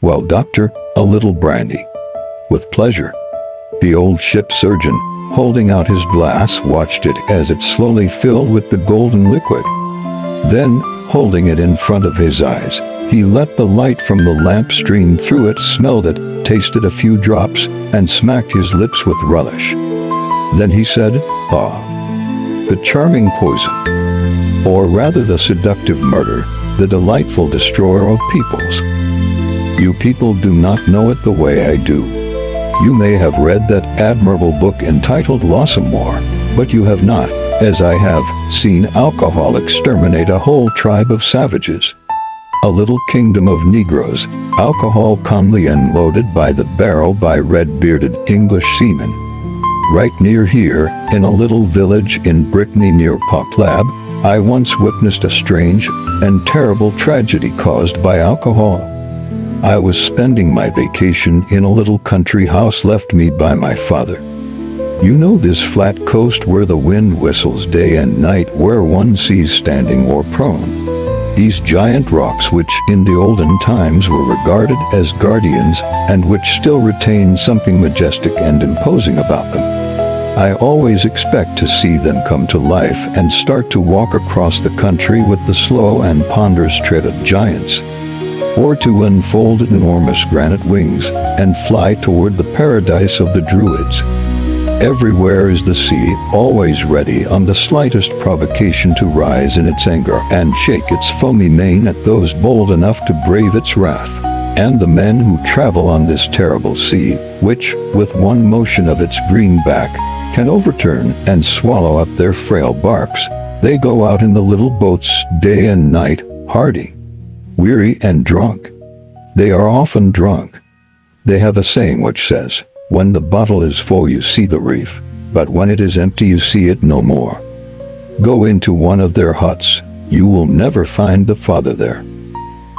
"Well, doctor, a little brandy." "With pleasure." The old ship surgeon, holding out his glass, watched it as it slowly filled with the golden liquid. Then, holding it in front of his eyes, he let the light from the lamp stream through it, smelled it, tasted a few drops, and smacked his lips with relish. Then he said, "Ah, the charming poison, or rather the seductive murder, the delightful destroyer of peoples. You people do not know it the way I do. You may have read that admirable book entitled L'Amour, but you have not, as I have, seen alcohol exterminate a whole tribe of savages. A little kingdom of Negroes, alcohol calmly unloaded by the barrel by red-bearded English seamen. Right near here, in a little village in Brittany near Poignant, I once witnessed a strange and terrible tragedy caused by alcohol. I was spending my vacation in a little country house left me by my father. You know this flat coast where the wind whistles day and night, where one sees standing or prone these giant rocks which in the olden times were regarded as guardians and which still retain something majestic and imposing about them. I always expect to see them come to life and start to walk across the country with the slow and ponderous tread of giants, or to unfold enormous granite wings and fly toward the paradise of the Druids. Everywhere is the sea, always ready on the slightest provocation to rise in its anger and shake its foamy mane at those bold enough to brave its wrath. And the men who travel on this terrible sea, which, with one motion of its green back, can overturn and swallow up their frail barks, they go out in the little boats day and night, hardy, weary and drunk. They are often drunk. They have a saying which says, "When the bottle is full you see the reef, but when it is empty you see it no more." Go into one of their huts, you will never find the father there.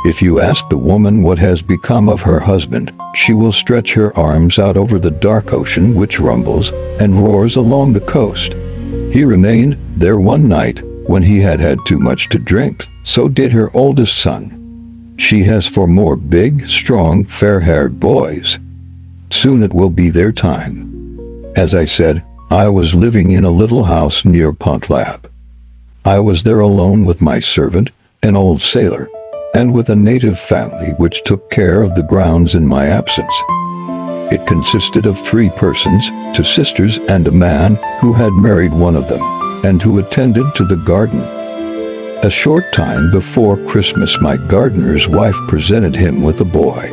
If you ask the woman what has become of her husband, she will stretch her arms out over the dark ocean which rumbles and roars along the coast. He remained there one night when he had had too much to drink, so did her oldest son. She has 4 more big, strong, fair-haired boys. Soon it will be their time. As I said, I was living in a little house near Poignant. I was there alone with my servant, an old sailor, and with a native family which took care of the grounds in my absence. It consisted of 3 persons, 2 sisters and a man who had married one of them, and who attended to the garden. A short time before Christmas my gardener's wife presented him with a boy.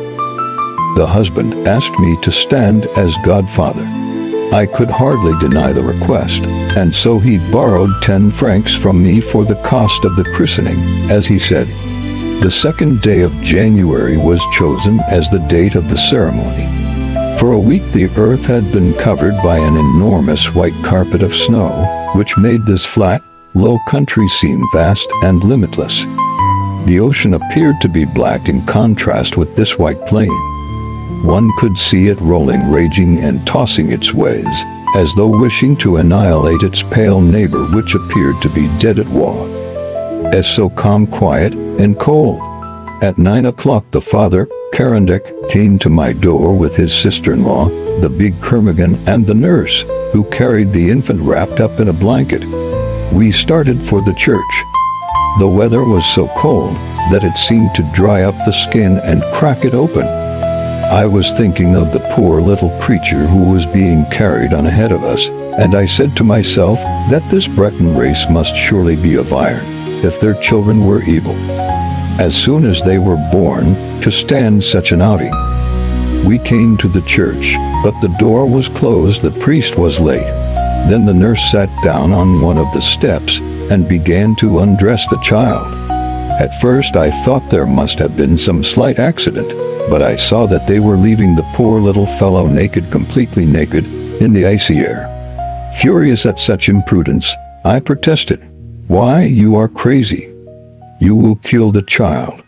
The husband asked me to stand as godfather. I could hardly deny the request, and so he borrowed 10 francs from me for the cost of the christening, as he said. The 2nd day of January was chosen as the date of the ceremony. For a week the earth had been covered by an enormous white carpet of snow, which made this flat, low country seem vast and limitless. The ocean appeared to be black in contrast with this white plain. One could see it rolling, raging, and tossing its waves, as though wishing to annihilate its pale neighbor which appeared to be dead at war. As so calm, quiet, and cold. At 9 o'clock the father, Carandic, came to my door with his sister-in-law, the big Kermigan, and the nurse, who carried the infant wrapped up in a blanket. We started for the church. The weather was so cold that it seemed to dry up the skin and crack it open. I was thinking of the poor little creature who was being carried on ahead of us, and I said to myself that this Breton race must surely be of iron, if their children were evil. As soon as they were born, to stand such an outing. We came to the church, but the door was closed, the priest was late. Then the nurse sat down on one of the steps and began to undress the child. At first I thought there must have been some slight accident, but I saw that they were leaving the poor little fellow naked, completely naked, in the icy air. Furious at such imprudence, I protested. "Why, you are crazy. You will kill the child."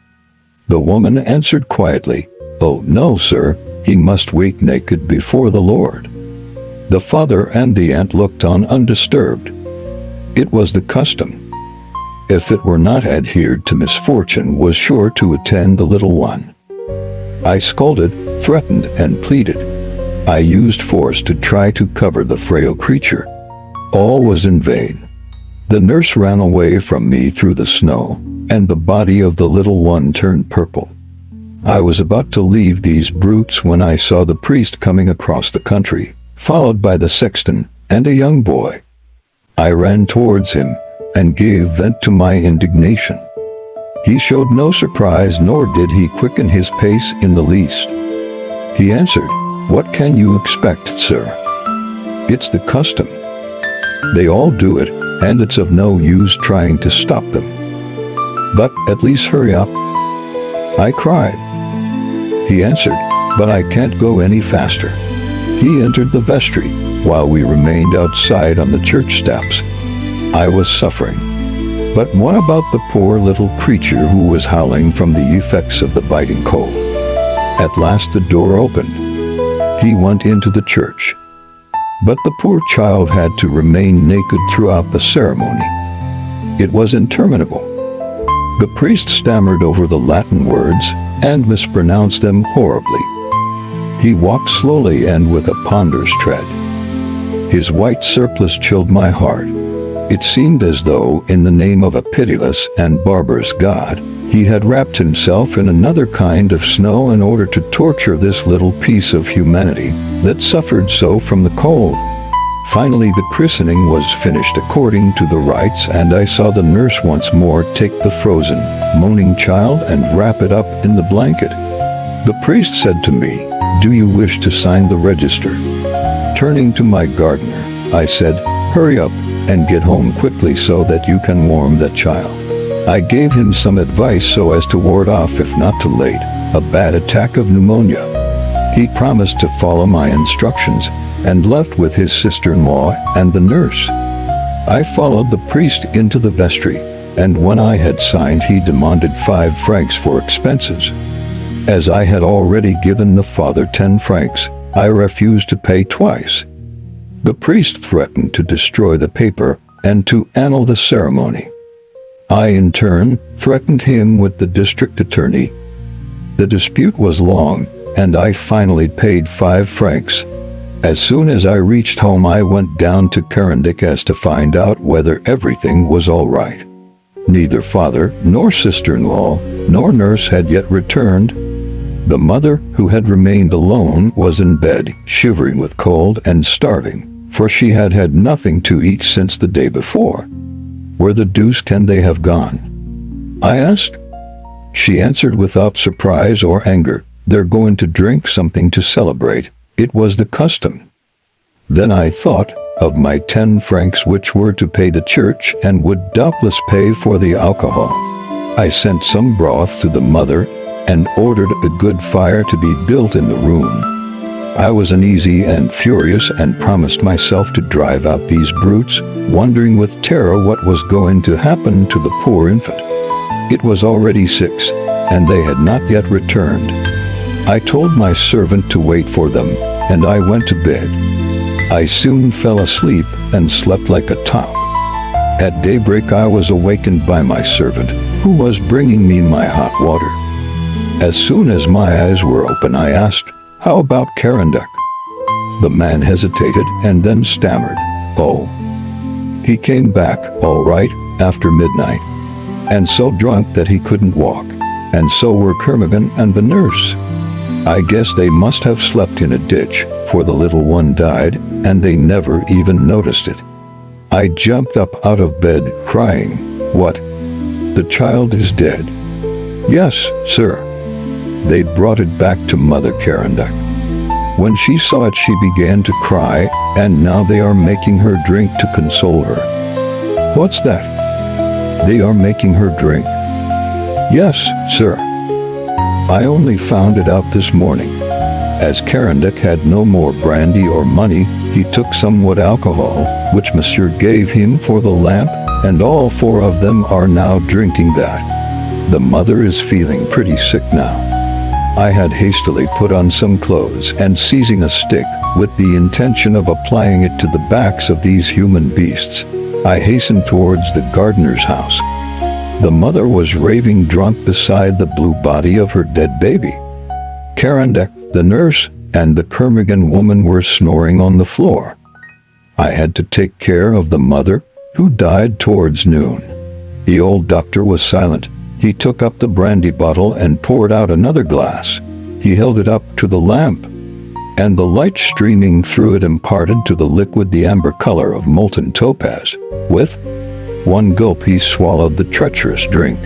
The woman answered quietly, "Oh, no, sir, he must wait naked before the Lord." The father and the aunt looked on undisturbed. It was the custom. If it were not adhered to, misfortune was sure to attend the little one. I scolded, threatened, and pleaded. I used force to try to cover the frail creature. All was in vain. The nurse ran away from me through the snow, and the body of the little one turned purple. I was about to leave these brutes when I saw the priest coming across the country, followed by the sexton and a young boy. I ran towards him and gave vent to my indignation. He showed no surprise, nor did he quicken his pace in the least. He answered, "What can you expect, sir? It's the custom. They all do it, and it's of no use trying to stop them. But at least hurry up." I cried. He answered, "But I can't go any faster." He entered the vestry, while we remained outside on the church steps. I was suffering. But what about the poor little creature who was howling from the effects of the biting cold? At last the door opened. He went into the church. But the poor child had to remain naked throughout the ceremony. It was interminable. The priest stammered over the Latin words and mispronounced them horribly. He walked slowly and with a ponderous tread. His white surplice chilled my heart. It seemed as though, in the name of a pitiless and barbarous God, he had wrapped himself in another kind of snow in order to torture this little piece of humanity that suffered so from the cold. Finally, the christening was finished according to the rites, and I saw the nurse once more take the frozen, moaning child and wrap it up in the blanket. The priest said to me, "Do you wish to sign the register?" Turning to my gardener, I said, "Hurry up and get home quickly so that you can warm that child." I gave him some advice so as to ward off, if not too late, a bad attack of pneumonia. He promised to follow my instructions and left with his sister-in-law and the nurse. I followed the priest into the vestry, and when I had signed, he demanded 5 francs for expenses. As I had already given the father 10 francs, I refused to pay twice. The priest threatened to destroy the paper and to annul the ceremony. I, in turn, threatened him with the district attorney. The dispute was long, and I finally paid 5 francs. As soon as I reached home, I went down to Christening to find out whether everything was all right. Neither father, nor sister-in-law, nor nurse had yet returned. The mother, who had remained alone, was in bed, shivering with cold and starving, for she had had nothing to eat since the day before. "Where the deuce can they have gone?" I asked. She answered without surprise or anger, "They're going to drink something to celebrate. It was the custom." Then I thought of my 10 francs which were to pay the church and would doubtless pay for the alcohol. I sent some broth to the mother and ordered a good fire to be built in the room. I was uneasy and furious and promised myself to drive out these brutes, wondering with terror what was going to happen to the poor infant. It was already 6, and they had not yet returned. I told my servant to wait for them, and I went to bed. I soon fell asleep and slept like a top. At daybreak I was awakened by my servant, who was bringing me my hot water. As soon as my eyes were open, I asked, "How about Christening?" The man hesitated and then stammered, "Oh." He came back, all right, after midnight, and so drunk that he couldn't walk, and so were Christening and the nurse. I guess they must have slept in a ditch, for the little one died, and they never even noticed it. I jumped up out of bed, crying, "What? The child is dead?" "Yes, sir. They brought it back to Mother Christening. When she saw it, she began to cry, and now they are making her drink to console her." "What's that?" "They are making her drink." "Yes, sir. I only found it out this morning." As Christening had no more brandy or money, he took somewhat alcohol, which Monsieur gave him for the lamp, and all 4 of them are now drinking that. The mother is feeling pretty sick now. I had hastily put on some clothes and, seizing a stick, with the intention of applying it to the backs of these human beasts, I hastened towards the gardener's house. The mother was raving drunk beside the blue body of her dead baby. Karandek, the nurse, and the Kermigan woman were snoring on the floor. I had to take care of the mother, who died towards noon. The old doctor was silent. He took up the brandy bottle and poured out another glass. He held it up to the lamp, and the light streaming through it imparted to the liquid the amber color of molten topaz. With one gulp he swallowed the treacherous drink.